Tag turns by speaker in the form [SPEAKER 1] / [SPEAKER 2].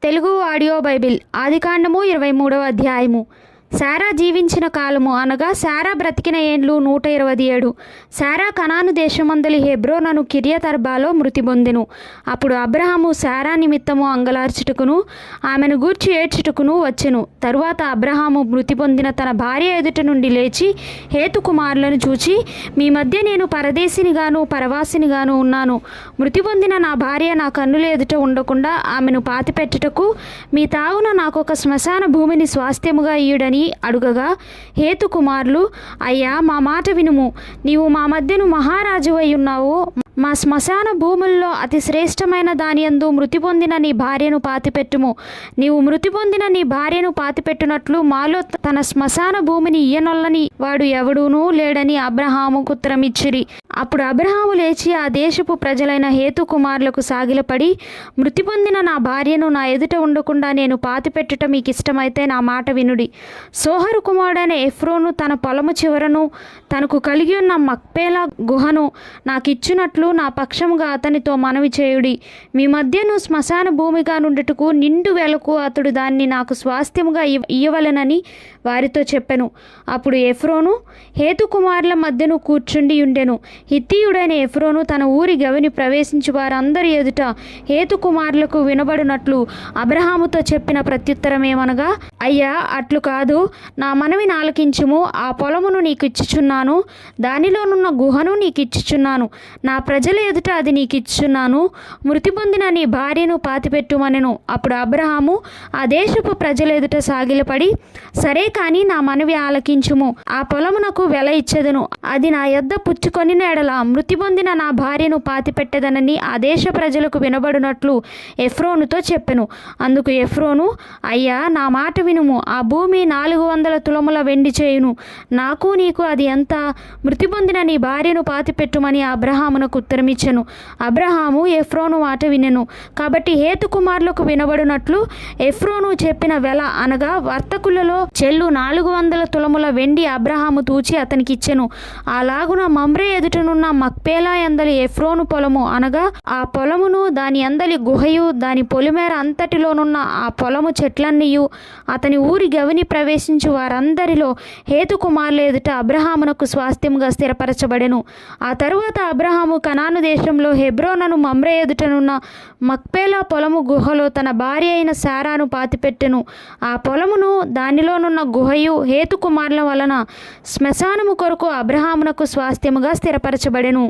[SPEAKER 1] Telugu audio Bible ఆదికాండము 23వ అధ్యాయము. శారా జీవించిన కాలము అనగా శారా బ్రతికిన ఏండ్లు 127. శారా కనాను దేశమందలి హెబ్రోనను కిర్యతర్బాలో మృతి పొందెను. అప్పుడు అబ్రహాము శారా నిమిత్తము అంగలార్చుటకును ఆమెను గూర్చి ఏడ్చుటకును వచ్చెను. తరువాత అబ్రహాము మృతి పొందిన తన భార్య ఎదుట నుండి లేచి హేతు కుమారులను చూచి, మీ మధ్య నేను పరదేశినిగాను పరవాసినిగాను ఉన్నాను. మృతి పొందిన నా భార్య నా కన్నుల ఎదుట ఉండకుండా ఆమెను పాతిపెట్టుటకు మీ తావున నాకు ఒక శ్మశాన భూమిని స్వాస్థ్యముగా ఇయ్యుడని అడుగగా, హేతు కుమారులు, అయ్యా, మా మాట వినుము. నీవు మా మధ్యను మహారాజువై ఉన్నావు. మా శ్మశాన భూముల్లో అతి శ్రేష్టమైన దానియందు మృతి పొందిన నీ భార్యను పాతిపెట్టుము. నీవు మృతి పొందిన నీ భార్యను పాతిపెట్టునట్లు మాలో తన శ్మశాన భూమిని ఇయ్యనొల్లని వాడు ఎవడూనూ లేడని అబ్రహాముకు ఉత్తరమిచ్చిరి. అప్పుడు అబ్రహాము లేచి ఆ దేశపు ప్రజలైన హేతు కుమారులకు సాగిలపడి, మృతి పొందిన నా భార్యను నా ఎదుట ఉండకుండా నేను పాతిపెట్టుట మీకు ఇష్టమైతే నా మాట వినుడి. సోహరు కుమారుడైన ఎఫ్రోను తన పొలము చివరను తనకు కలిగి ఉన్న మక్పేలా గుహను నాకిచ్చునట్లు నా పక్షముగా అతనితో మనవి చేయుడి. మీ మధ్యను శ్మశాన భూమిగా నుండుటకు నిండు వేలకు అతడు దాన్ని నాకు స్వాస్థ్యముగా ఇయ్యవలెనని వారితో చెప్పెను. అప్పుడు ఎఫ్రోను హేతు కుమారుల మధ్యను కూర్చుండి ఉండెను. హిత్తీయుడైన ఎఫ్రోను తన ఊరి గవిని ప్రవేశించి వారందరి ఎదుట హేతు కుమారులకు వినబడినట్లు అబ్రహాముతో చెప్పిన ప్రత్యుత్తరమేమనగా, అయ్యా, అట్లు కాదు, నా మనవిని ఆలకించుము. ఆ పొలమును నీకు ఇచ్చుచున్నాను, దానిలోనున్న గుహను నీకు ఇచ్చుచున్నాను, నా ప్రజల ఎదుట అది నీకు ఇచ్చుచున్నాను. మృతి పొందిన నీ భార్యను పాతిపెట్టుమనెను. అప్పుడు అబ్రహాము ఆ దేశపు ప్రజల ఎదుట సాగిలపడి, సరే కాని నా మనవి ఆలకించుము. ఆ పొలమునకు వెల ఇచ్చెదను. అది నా యొద్ద పుచ్చుకొని ఎడల మృతి పొందిన నా భార్యను పాతిపెట్టెదనని ఆ దేశ ప్రజలకు వినబడినట్లు ఎఫ్రోనుతో చెప్పెను. అందుకు ఎఫ్రోను, అయ్యా, నా మాట వినుము. ఆ భూమి 400 తులముల వెండి చేయును. నాకు నీకు అది ఎంత? మృతి పొందిన నీ భార్యను పాతిపెట్టుమని అబ్రహామునకు ఉత్తరమిచ్చెను. అబ్రహాము ఎఫ్రోను మాట వినెను. కాబట్టి హేతు కుమారులకు వినబడినట్లు ఎఫ్రోను చెప్పిన వెల అనగా వర్తకులలో చెల్లు 400 తులముల వెండి అబ్రహాము తూచి అతనికి ఇచ్చెను. అలాగున మమ్రే ఎదుటనున్న మక్పేలా ఎందలి ఎఫ్రోను పొలము అనగా ఆ పొలమును దాని ఎందలి గుహయు దాని పొలిమేర అంతటిలోనున్న ఆ పొలము చెట్లన్నీయు అతని ఊరి గవిని ప్రవేశించు వారందరిలో హేతు కుమారుల ఎదుట అబ్రహామునకు స్వాస్థ్యముగా స్థిరపరచబడెను. ఆ తరువాత అబ్రహాము కనాను దేశంలో హెబ్రోనను మమ్రే ఎదుటనున్న మక్పేలా పొలము గుహలో తన భార్య అయిన శారాను పాతిపెట్టెను. ఆ పొలమును దానిలోనున్న గుహయు హేతు కుమారుల వలన శ్మశానము కొరకు అబ్రహామునకు స్వాస్థ్యముగా స్థిరపరచబడెను.